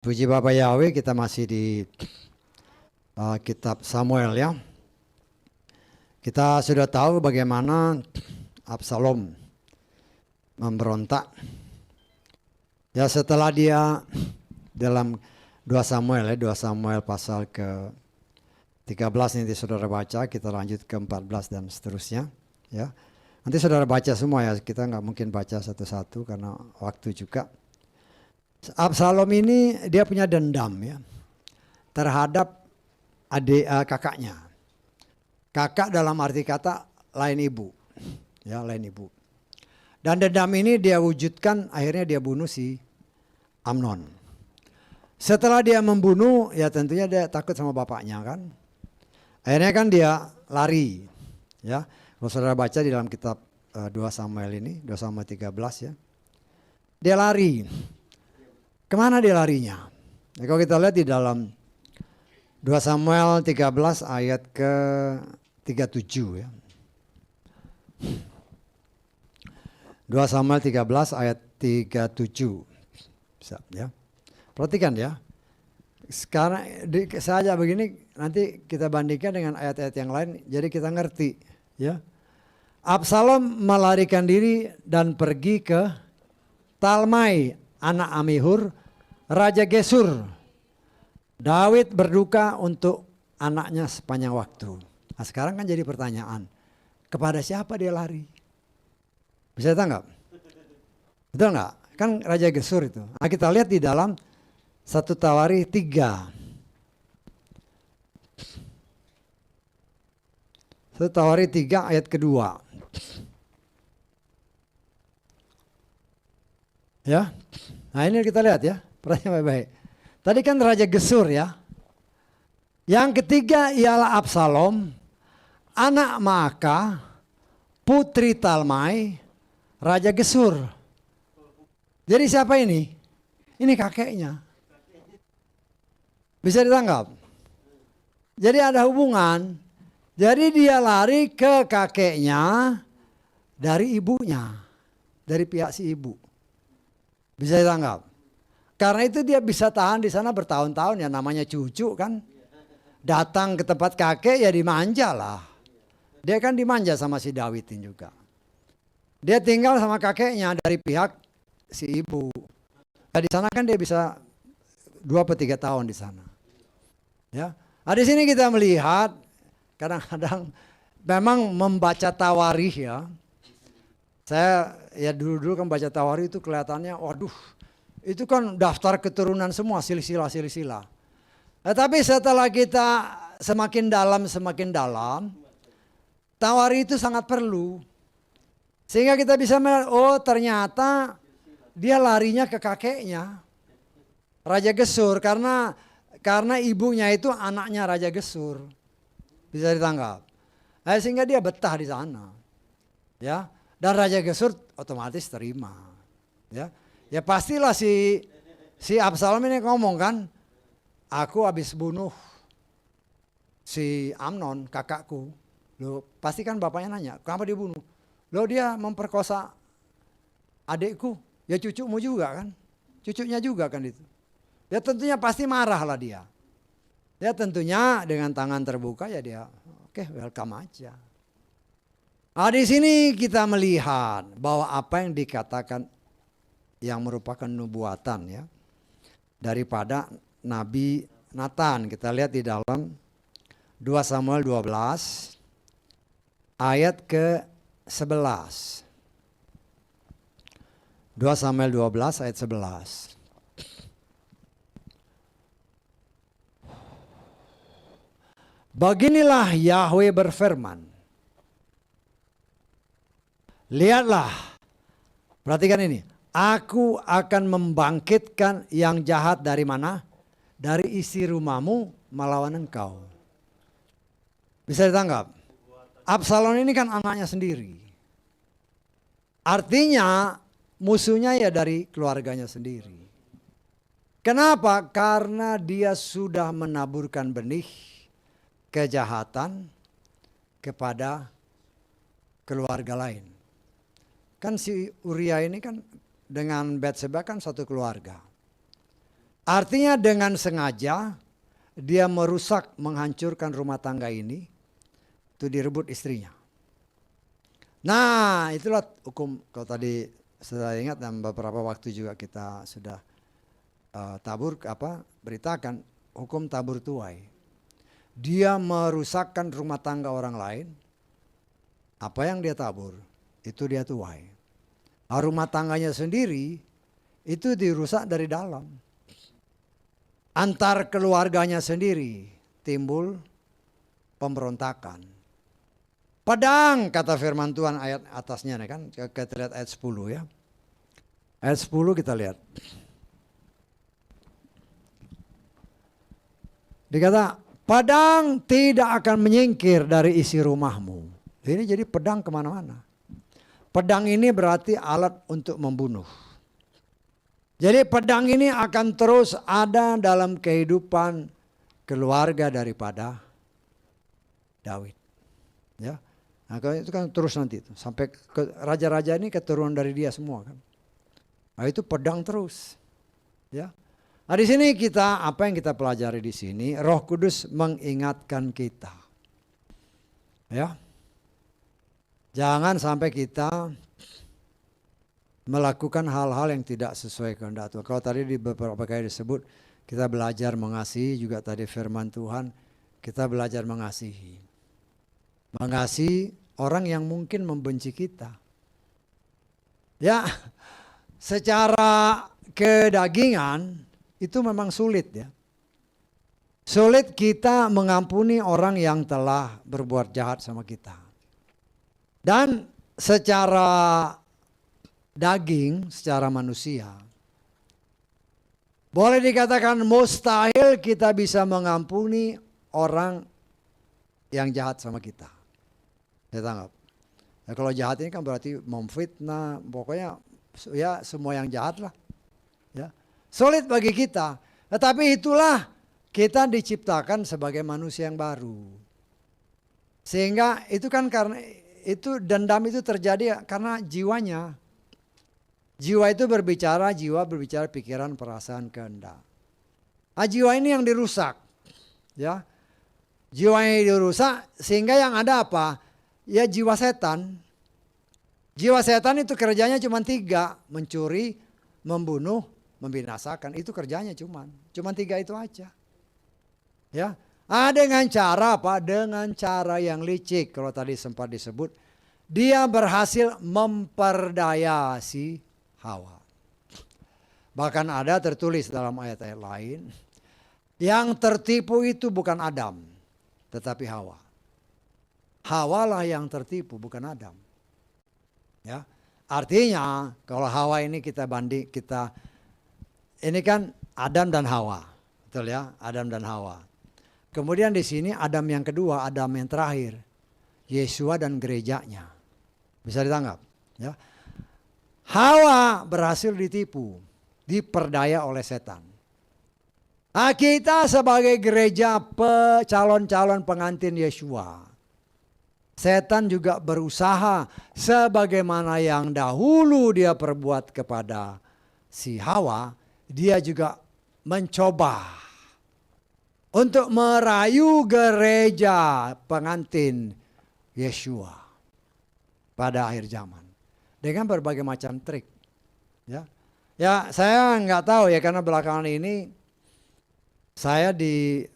Puji Bapak Yahweh, kita masih di kitab Samuel ya. Kita sudah tahu bagaimana Absalom memberontak. Ya, setelah dia dalam 2 Samuel ya, 2 Samuel pasal ke 13 nanti saudara baca, kita lanjut ke 14 dan seterusnya ya. Nanti saudara baca semua ya, kita nggak mungkin baca satu-satu karena waktu juga. Absalom ini dia punya dendam ya terhadap kakaknya. Kakak dalam arti kata lain ibu, ya lain ibu. Dan dendam ini dia wujudkan, akhirnya dia bunuh si Amnon. Setelah dia membunuh, ya tentunya dia takut sama bapaknya kan. Akhirnya kan dia lari, ya. Kalau saudara baca di dalam kitab 2 Samuel ini, 2 Samuel 13 ya. Dia lari. Kemana dia larinya? Ya, kalau kita lihat di dalam 2 Samuel 13 ayat ke 37 ya. 2 Samuel 13 ayat 37. Bisa ya. Perhatikan ya. Sekarang saja begini, nanti kita bandingkan dengan ayat-ayat yang lain, jadi kita ngerti ya. Absalom melarikan diri dan pergi ke Talmai, anak Amihur, Raja Gesur. Daud berduka untuk anaknya sepanjang waktu. Nah, sekarang kan jadi pertanyaan, kepada siapa dia lari? Bisa tangkap? Betul nggak? Kan Raja Gesur itu. Nah, kita lihat di dalam 1 Tawarikh 3. 1 Tawarikh 3 ayat kedua. Ya. Nah, ini kita lihat ya. Perhatikan baik-baik. Tadi kan Raja Gesur ya. Yang ketiga ialah Absalom, anak Maaka, putri Talmai, Raja Gesur. Jadi siapa ini? Ini kakeknya. Bisa ditangkap? Jadi ada hubungan. Jadi dia lari ke kakeknya dari ibunya. Dari pihak si ibu. Bisa ditangkap? Karena itu dia bisa tahan di sana bertahun-tahun ya, namanya cucu kan. Datang ke tempat kakek ya dimanja lah. Dia kan dimanja sama si Dawidin juga. Dia tinggal sama kakeknya dari pihak si ibu. Nah, di sana kan dia bisa 2-3 tahun di sana. Ya. Nah, di sini kita melihat kadang-kadang memang membaca Tawarikh ya. Saya ya dulu-dulu kan baca Tawarikh itu kelihatannya waduh, itu kan daftar keturunan semua, silsilah. Nah, tapi setelah kita semakin dalam, Tawarikh itu sangat perlu. Sehingga kita bisa melihat, oh ternyata dia larinya ke kakeknya, Raja Gesur, karena ibunya itu anaknya Raja Gesur. Bisa ditangkap. Nah, sehingga dia betah di sana. Ya, dan Raja Gesur otomatis terima. Ya. Ya pastilah si Absalom ini ngomong kan, aku habis bunuh si Amnon kakakku. Loh, pasti kan bapaknya nanya, kenapa dia bunuh? Loh, dia memperkosa adikku, ya cucumu juga kan, cucunya juga kan itu. Ya tentunya pasti marah lah dia. Ya tentunya dengan tangan terbuka ya dia, oke, welcome aja. Nah, di sini kita melihat bahwa apa yang dikatakan yang merupakan nubuatan ya daripada Nabi Nathan. Kita lihat di dalam 2 Samuel 12 ayat ke-11. 2 Samuel 12 ayat 11. Beginilah Yahweh berfirman. Lihatlah, perhatikan ini. Aku akan membangkitkan yang jahat dari mana? Dari isi rumahmu melawan engkau. Bisa ditangkap? Absalom ini kan anaknya sendiri. Artinya musuhnya ya dari keluarganya sendiri. Kenapa? Karena dia sudah menaburkan benih kejahatan kepada keluarga lain. Kan si Uria ini kan dengan Batseba kan satu keluarga. Artinya dengan sengaja dia merusak, menghancurkan rumah tangga ini, itu direbut istrinya. Nah, itulah hukum. Kalau tadi saya ingat dan beberapa waktu juga kita sudah beritakan hukum tabur tuai. Dia merusakkan rumah tangga orang lain. Apa yang dia tabur itu dia tuai. Nah, rumah tangganya sendiri itu dirusak dari dalam. Antar keluarganya sendiri timbul pemberontakan. Pedang, kata firman Tuhan ayat atasnya nih kan, kita lihat ayat 10 ya. Ayat 10 kita lihat. Dikata, pedang tidak akan menyingkir dari isi rumahmu. Ini jadi pedang kemana-mana. Pedang ini berarti alat untuk membunuh. Jadi pedang ini akan terus ada dalam kehidupan keluarga daripada Daud. Ya. Nah, itu kan terus nanti itu sampai ke raja-raja ini keturunan dari dia semua kan. Nah, itu pedang terus. Ya. Nah, di sini kita apa yang kita pelajari di sini, Roh Kudus mengingatkan kita. Ya. Jangan sampai kita melakukan hal-hal yang tidak sesuai kehendak Tuhan. Kalau tadi di beberapa kali disebut kita belajar mengasihi, juga tadi firman Tuhan kita belajar mengasihi. Mengasihi orang yang mungkin membenci kita. Ya, secara kedagingan itu memang sulit ya. Sulit kita mengampuni orang yang telah berbuat jahat sama kita. Dan secara daging, secara manusia, boleh dikatakan mustahil kita bisa mengampuni orang yang jahat sama kita. Saya tanggap. Ya, kalau jahat ini kan berarti memfitnah, pokoknya ya semua yang jahat lah. Ya. Sulit bagi kita. Tetapi itulah kita diciptakan sebagai manusia yang baru. Sehingga itu kan karena itu dendam itu terjadi karena jiwanya. Jiwa itu berbicara, pikiran, perasaan, kehendak. Nah, jiwa ini yang dirusak. Ya. Jiwa yang dirusak sehingga yang ada apa? Ya jiwa setan. Jiwa setan itu kerjanya cuma 3. Mencuri, membunuh, membinasakan. Itu kerjanya cuma 3 itu aja. Ya. Dengan cara apa? Dengan cara yang licik. Kalau tadi sempat disebut, dia berhasil memperdaya si Hawa. Bahkan ada tertulis dalam ayat-ayat lain, yang tertipu itu bukan Adam, tetapi Hawa. Hawa lah yang tertipu, bukan Adam. Ya, artinya kalau Hawa ini ini kan Adam dan Hawa, betul ya, Adam dan Hawa. Kemudian di sini Adam yang kedua, Adam yang terakhir, Yesua dan gerejanya. Bisa ditangkap? Ya. Hawa berhasil ditipu, diperdaya oleh setan. Nah, kita sebagai gereja calon-calon pengantin Yesua, setan juga berusaha sebagaimana yang dahulu dia perbuat kepada si Hawa, dia juga mencoba untuk merayu gereja pengantin Yesua pada akhir zaman dengan berbagai macam trik. Ya, saya nggak tahu ya, karena belakangan ini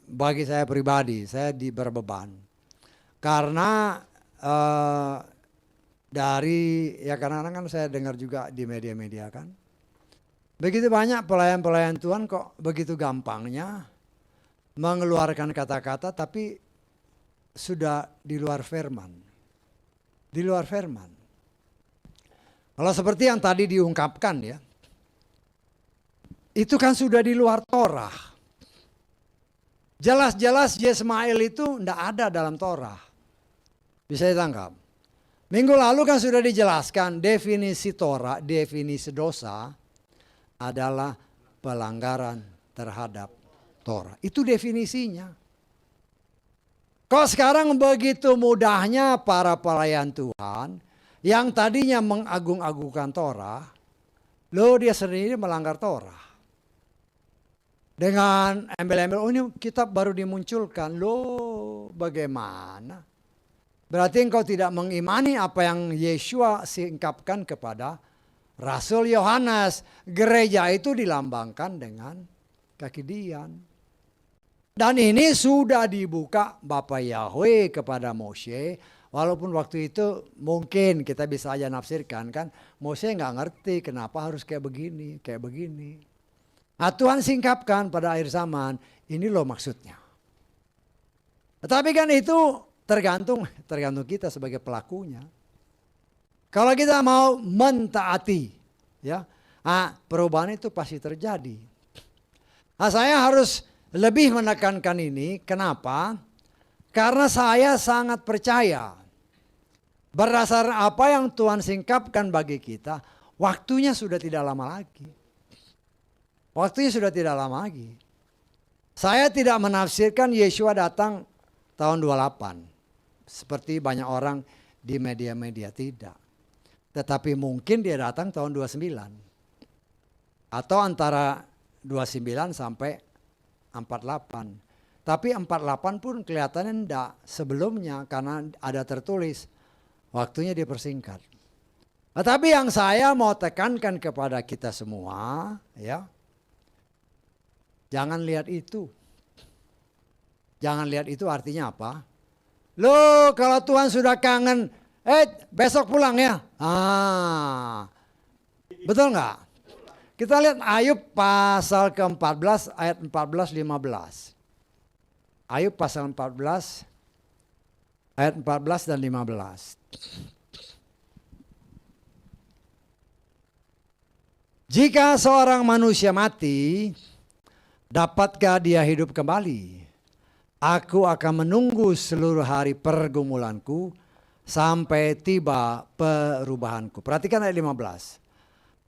bagi saya pribadi, saya berbeban karena kadang-kadang kan saya dengar juga di media-media kan, begitu banyak pelayan-pelayan Tuhan kok begitu gampangnya mengeluarkan kata-kata tapi sudah di luar firman. Di luar firman. Kalau seperti yang tadi diungkapkan ya, itu kan sudah di luar Torah. Jelas-jelas Yesmael itu tidak ada dalam Torah. Bisa ditangkap. Minggu lalu kan sudah dijelaskan definisi Torah, definisi dosa adalah pelanggaran terhadap Torah. Itu definisinya. Kok sekarang begitu mudahnya para pelayan Tuhan yang tadinya mengagung-agungkan Torah, dia sendiri melanggar Torah. Dengan embel-embel, oh ini kitab baru dimunculkan. Loh, bagaimana? Berarti engkau tidak mengimani apa yang Yeshua singkapkan kepada Rasul Yohanes. Gereja itu dilambangkan dengan kaki Dian. Dan ini sudah dibuka Bapak Yahweh kepada Moshe. Walaupun waktu itu mungkin kita bisa aja nafsirkan kan. Moshe nggak ngerti kenapa harus kayak begini, kayak begini. Nah, Tuhan singkapkan pada akhir zaman. Ini loh maksudnya. Tetapi kan itu tergantung kita sebagai pelakunya. Kalau kita mau mentaati, ya, perubahan itu pasti terjadi. Nah, saya harus lebih menekankan ini. Kenapa? Karena saya sangat percaya berdasar apa yang Tuhan singkapkan bagi kita, waktunya sudah tidak lama lagi. Waktunya sudah tidak lama lagi. Saya tidak menafsirkan Yeshua datang tahun 28. Seperti banyak orang di media-media, tidak. Tetapi mungkin dia datang tahun 29. Atau antara 29 sampai 48. Tapi 48 pun kelihatannya enggak sebelumnya karena ada tertulis waktunya dipersingkat. Tetapi yang saya mau tekankan kepada kita semua, ya, jangan lihat itu. Jangan lihat itu artinya apa? Loh, kalau Tuhan sudah kangen, besok pulang ya. Betul nggak? Kita lihat Ayub pasal ke-14 ayat 14-15. Ayub pasal 14 ayat 14 dan 15. Jika seorang manusia mati, dapatkah dia hidup kembali? Aku akan menunggu seluruh hari pergumulanku sampai tiba perubahanku. Perhatikan ayat 15.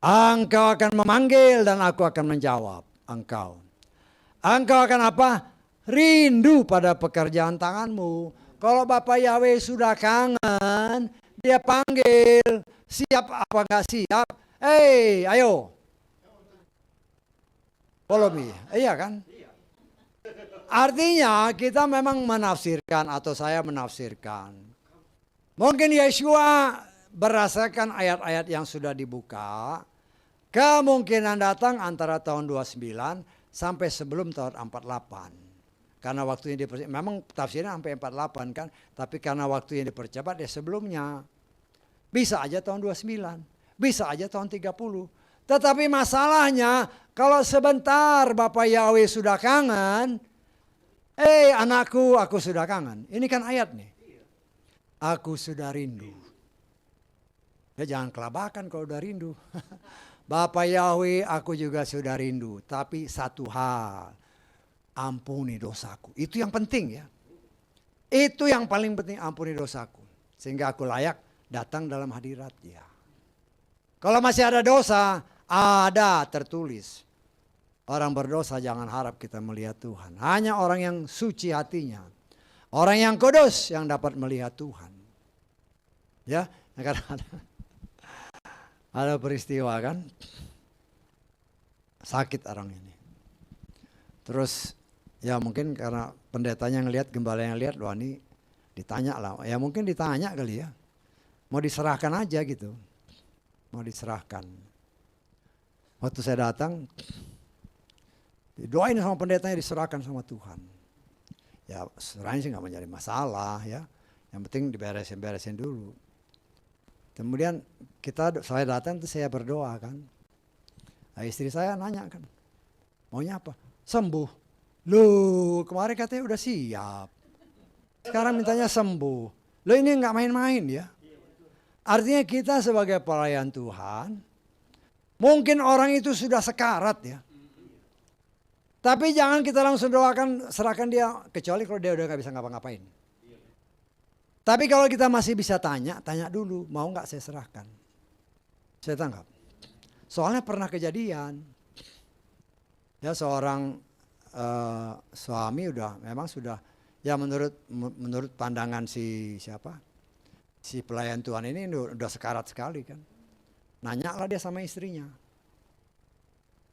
Engkau akan memanggil dan aku akan menjawab engkau. Engkau akan apa? Rindu pada pekerjaan tanganmu. Kalau Bapak Yahweh sudah kangen, dia panggil. Siap apa enggak siap? Ayo. Follow me. Iya kan? Artinya kita memang menafsirkan atau saya menafsirkan. Mungkin Yeshua berdasarkan ayat-ayat yang sudah dibuka, kemungkinan datang antara tahun 29 sampai sebelum tahun 48. Karena waktunya memang tafsirnya sampai 48 kan, tapi karena waktunya dipercepat ya sebelumnya. Bisa aja tahun 29, bisa aja tahun 30. Tetapi masalahnya kalau sebentar Bapak Yahweh sudah kangen, anakku, aku sudah kangen. Ini kan ayat nih. Aku sudah rindu. Ya jangan kelabakan kalau udah rindu. Bapak Yahweh, aku juga sudah rindu. Tapi satu hal, ampuni dosaku. Itu yang penting ya. Itu yang paling penting, ampuni dosaku. Sehingga aku layak datang dalam hadirat dia. Kalau masih ada dosa, ada tertulis. Orang berdosa jangan harap kita melihat Tuhan. Hanya orang yang suci hatinya. Orang yang kudus yang dapat melihat Tuhan. Ya, karena ada peristiwa kan. Sakit orang ini. Terus ya mungkin karena pendetanya ngelihat, gembala yang lihat, wah ini ditanya lah. Ya mungkin ditanya kali ya. Mau diserahkan aja gitu. Mau diserahkan. Waktu saya datang, doain sama pendetanya, diserahkan sama Tuhan. Ya serahin sih gak menjadi masalah ya. Yang penting diberesin dulu. Kemudian saya datang tuh saya berdoa kan. Nah, istri saya nanya kan, maunya apa? Sembuh. Loh kemarin katanya udah siap. Sekarang mintanya sembuh. Loh ini gak main-main ya. Artinya kita sebagai pelayan Tuhan, mungkin orang itu sudah sekarat ya. Tapi jangan kita langsung doakan, serahkan dia, kecuali kalau dia udah gak bisa ngapa-ngapain. Tapi kalau kita masih bisa tanya dulu, mau gak saya serahkan? Saya tangkap. Soalnya pernah kejadian, ya seorang suami memang sudah, ya menurut pandangan si pelayan Tuhan ini udah sekarat sekali kan. Nanya lah dia sama istrinya.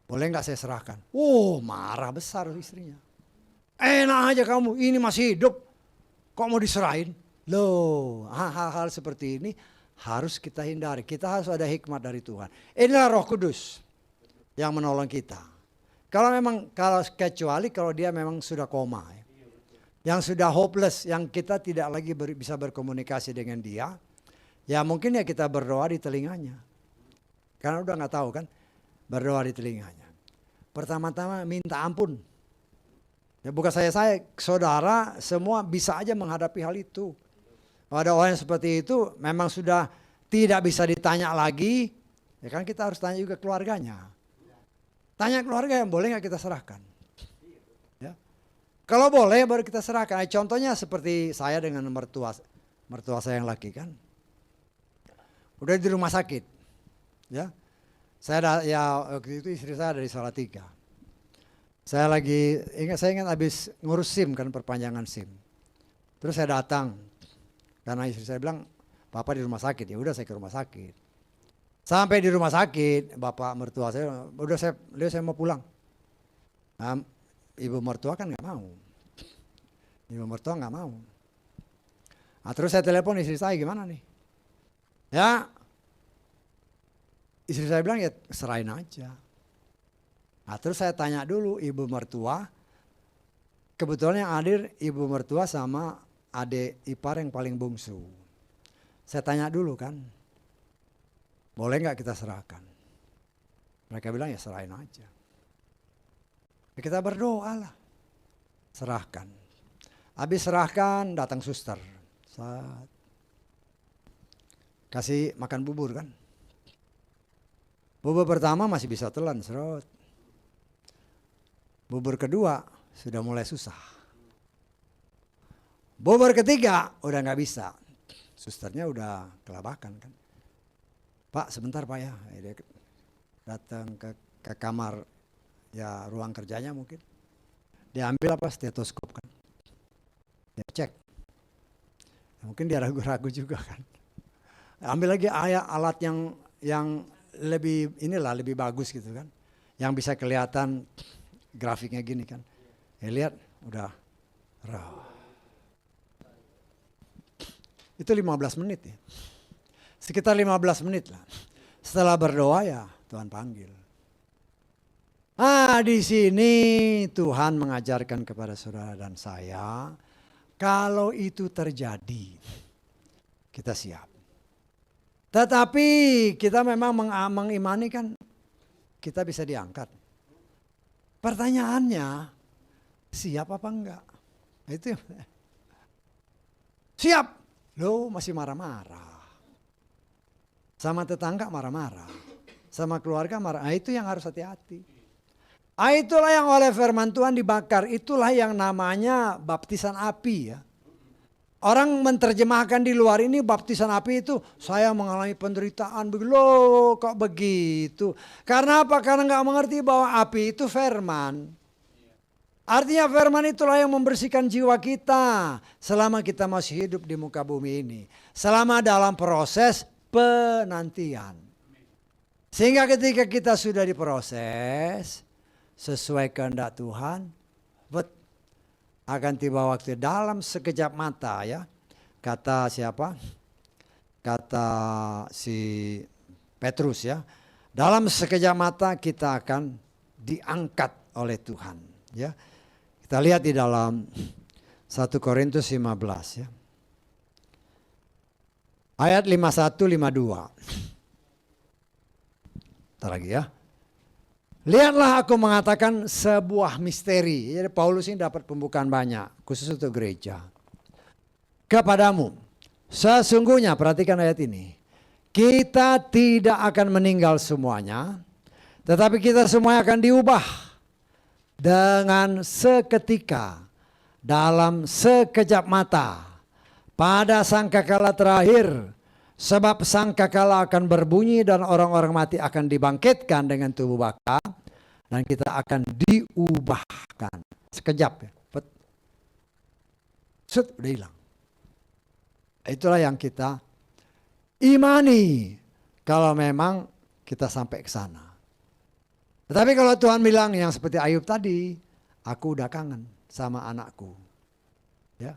Boleh nggak saya serahkan? Oh, marah besar istrinya. Enak aja kamu, ini masih hidup. Kok mau diserahin? Loh, hal-hal seperti ini harus kita hindari. Kita harus ada hikmat dari Tuhan. Inilah Roh Kudus yang menolong kita. Kecuali kalau dia memang sudah koma, ya. Yang sudah hopeless, yang kita tidak lagi bisa berkomunikasi dengan dia, ya mungkin ya kita berdoa di telinganya. Karena udah nggak tahu kan, berdoa di telinganya. Pertama-tama minta ampun. Ya bukan saya, saudara semua bisa aja menghadapi hal itu. Ada orang yang seperti itu memang sudah tidak bisa ditanya lagi, ya kan kita harus tanya juga keluarganya. Tanya keluarga yang boleh nggak kita serahkan. Ya. Kalau boleh baru kita serahkan. Contohnya seperti saya dengan mertua saya yang laki kan. Udah di rumah sakit. Ya. Waktu itu istri saya dari Salatiga. Saya ingat habis ngurus SIM kan, perpanjangan SIM. Terus saya datang karena istri saya bilang, "Papa di rumah sakit." Ya udah saya ke rumah sakit. Sampai di rumah sakit, bapak mertua saya, "Udah saya mau pulang." Nah, ibu mertua kan nggak mau. Ibu mertua nggak mau. Nah, terus saya telepon istri saya, "Gimana nih?" Ya, istri saya bilang, "Ya serahin aja." Nah, terus saya tanya dulu ibu mertua, kebetulan yang hadir ibu mertua sama adik ipar yang paling bungsu. Saya tanya dulu kan, boleh nggak kita serahkan? Mereka bilang ya serahin aja. Ya, kita berdoa lah, serahkan. Habis serahkan datang suster, kasih makan bubur kan. Bubur pertama masih bisa telan, serot. Bubur kedua sudah mulai susah. Bubur ketiga udah nggak bisa. Susternya udah kelabakan kan. "Pak sebentar Pak ya." Dia datang ke kamar ya ruang kerjanya mungkin. Dia ambil stetoskop kan. Dia cek. Ya, mungkin dia ragu-ragu juga kan. Ambil lagi alat yang lebih bagus gitu kan. Yang bisa kelihatan grafiknya gini kan. Ya lihat udah raw. Itu 15 menit ya. Sekitar 15 menit lah. Setelah berdoa ya Tuhan panggil. Di sini Tuhan mengajarkan kepada saudara dan saya, kalau itu terjadi, kita siap. Tetapi kita memang mengimani kan kita bisa diangkat. Pertanyaannya, siap apa enggak? Itu siap. Loh masih marah-marah. Sama tetangga marah-marah. Sama keluarga marah. Itu yang harus hati-hati. Itulah yang oleh firman Tuhan dibakar. Itulah yang namanya baptisan api ya. Orang menerjemahkan di luar ini baptisan api itu saya mengalami penderitaan. Loh kok begitu? Karena apa? Karena nggak mengerti bahwa api itu firman. Artinya firman itulah yang membersihkan jiwa kita selama kita masih hidup di muka bumi ini. Selama dalam proses penantian. Sehingga ketika kita sudah diproses sesuai kehendak Tuhan, akan tiba waktu dalam sekejap mata ya. Kata siapa? Kata si Petrus ya. Dalam sekejap mata kita akan diangkat oleh Tuhan ya. Kita lihat di dalam 1 Korintus 15 ya. Ayat 51 52. Ntar lagi ya. Lihatlah aku mengatakan sebuah misteri. Jadi Paulus ini dapat pembukaan banyak, khusus untuk gereja. Kepadamu, sesungguhnya perhatikan ayat ini. Kita tidak akan meninggal semuanya, tetapi kita semuanya akan diubah dengan seketika, dalam sekejap mata, pada sangkakala terakhir. Sebab sangkakala akan berbunyi dan orang-orang mati akan dibangkitkan dengan tubuh baka dan kita akan diubahkan. Sekejap ya. Udah hilang. Itulah yang kita imani kalau memang kita sampai ke sana. Tetapi kalau Tuhan bilang yang seperti Ayub tadi, aku udah kangen sama anakku. Ya,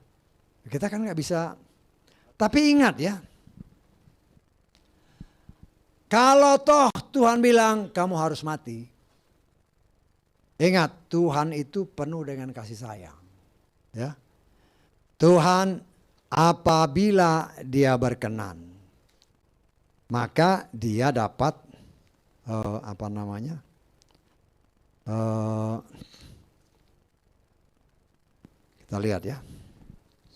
kita kan nggak bisa. Tapi ingat ya, kalau toh Tuhan bilang kamu harus mati, ingat Tuhan itu penuh dengan kasih sayang. Ya, Tuhan apabila Dia berkenan, maka Dia dapat kita lihat ya,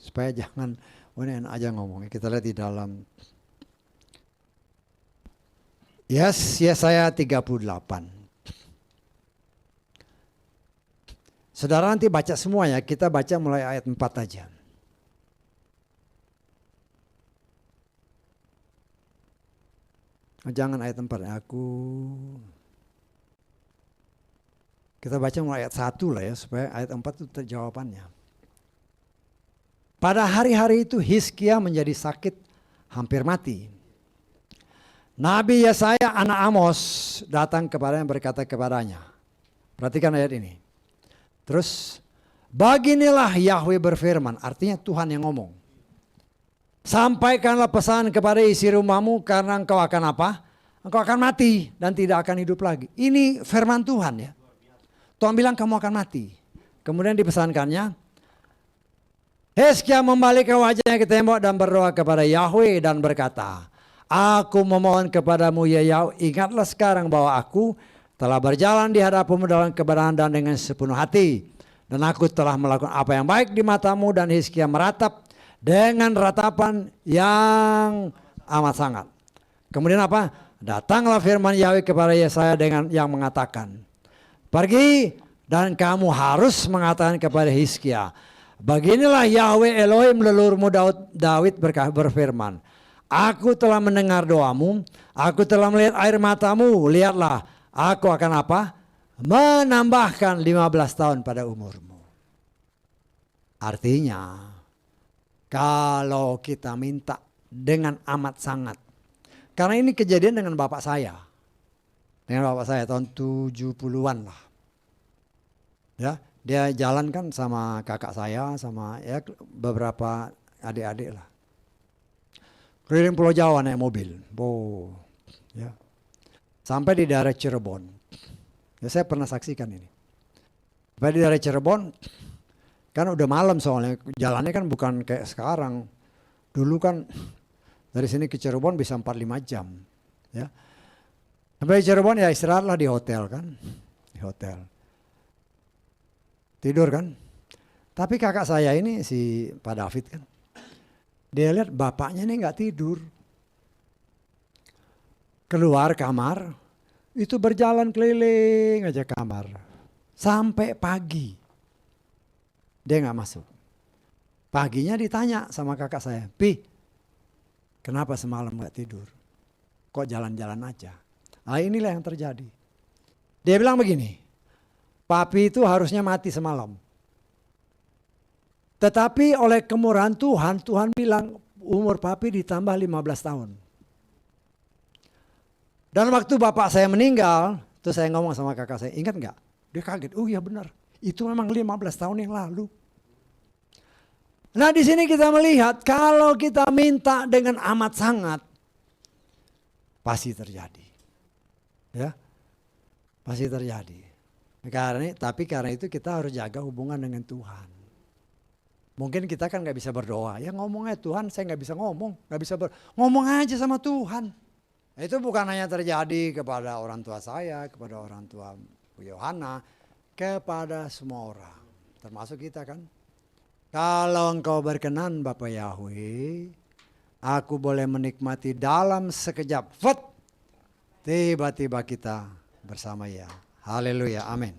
supaya jangan ini aja ngomongnya. Kita lihat di dalam Yesaya 38. Saudara nanti baca semuanya, kita baca mulai ayat 4 aja. Jangan ayat 4, kita baca mulai ayat 1 lah ya, supaya ayat 4 itu jawabannya. Pada hari-hari itu Hizkia menjadi sakit hampir mati. Nabi Yesaya anak Amos datang kepadanya berkata kepadanya. Perhatikan ayat ini. Terus, beginilah Yahweh berfirman, artinya Tuhan yang ngomong. Sampaikanlah pesan kepada isi rumahmu karena engkau akan apa? Engkau akan mati dan tidak akan hidup lagi. Ini firman Tuhan ya. Tuhan bilang kamu akan mati. Kemudian dipesankannya, Hizkia membalikkan wajahnya ke tembok dan berdoa kepada Yahweh dan berkata, aku memohon kepadamu ya Yahweh, ingatlah sekarang bahwa aku telah berjalan di hadapanmu dalam kebenaran dan dengan sepenuh hati. Dan aku telah melakukan apa yang baik di matamu. Dan Hizkia meratap dengan ratapan yang amat sangat. Kemudian apa? Datanglah firman Yahweh kepada Yesaya dengan yang mengatakan, pergi dan kamu harus mengatakan kepada Hizkia, beginilah Yahweh Elohim leluhurmu Daud berfirman, aku telah mendengar doamu, aku telah melihat air matamu, lihatlah aku akan apa? Menambahkan 15 tahun pada umurmu. Artinya, kalau kita minta dengan amat sangat, karena ini kejadian dengan bapak saya. Dengan bapak saya tahun 70-an lah. Ya, dia jalan kan sama kakak saya, sama ya beberapa adik-adik lah. Keliling Pulau Jawa naik mobil. Ya. Sampai di daerah Cirebon. Ya, saya pernah saksikan ini. Sampai di daerah Cirebon, kan udah malam soalnya, jalannya kan bukan kayak sekarang. Dulu kan dari sini ke Cirebon bisa 4-5 jam. Ya. Sampai di Cirebon ya istirahatlah di hotel kan. Di hotel. Tidur kan. Tapi kakak saya ini si Pak David kan. Dia lihat bapaknya ini gak tidur. Keluar kamar. Itu berjalan keliling aja kamar. Sampai pagi. Dia gak masuk. Paginya ditanya sama kakak saya. Pi, kenapa semalam gak tidur? Kok jalan-jalan aja? Nah inilah yang terjadi. Dia bilang begini. Papi itu harusnya mati semalam. Tetapi oleh kemurahan Tuhan, Tuhan bilang umur papi ditambah 15 tahun. Dan waktu bapak saya meninggal, terus saya ngomong sama kakak saya, ingat gak? Dia kaget, oh iya benar, itu memang 15 tahun yang lalu. Nah di sini kita melihat kalau kita minta dengan amat sangat, pasti terjadi. Ya, pasti terjadi. Karena itu kita harus jaga hubungan dengan Tuhan. Mungkin kita kan nggak bisa berdoa, ya ngomongnya Tuhan, saya nggak bisa ngomong, ngomong aja sama Tuhan. Itu bukan hanya terjadi kepada orang tua saya, kepada orang tua Bu Yohana, kepada semua orang, termasuk kita kan. Kalau engkau berkenan Bapa Yahweh, aku boleh menikmati dalam sekejap, tiba-tiba kita bersama ya. Haleluya, amin.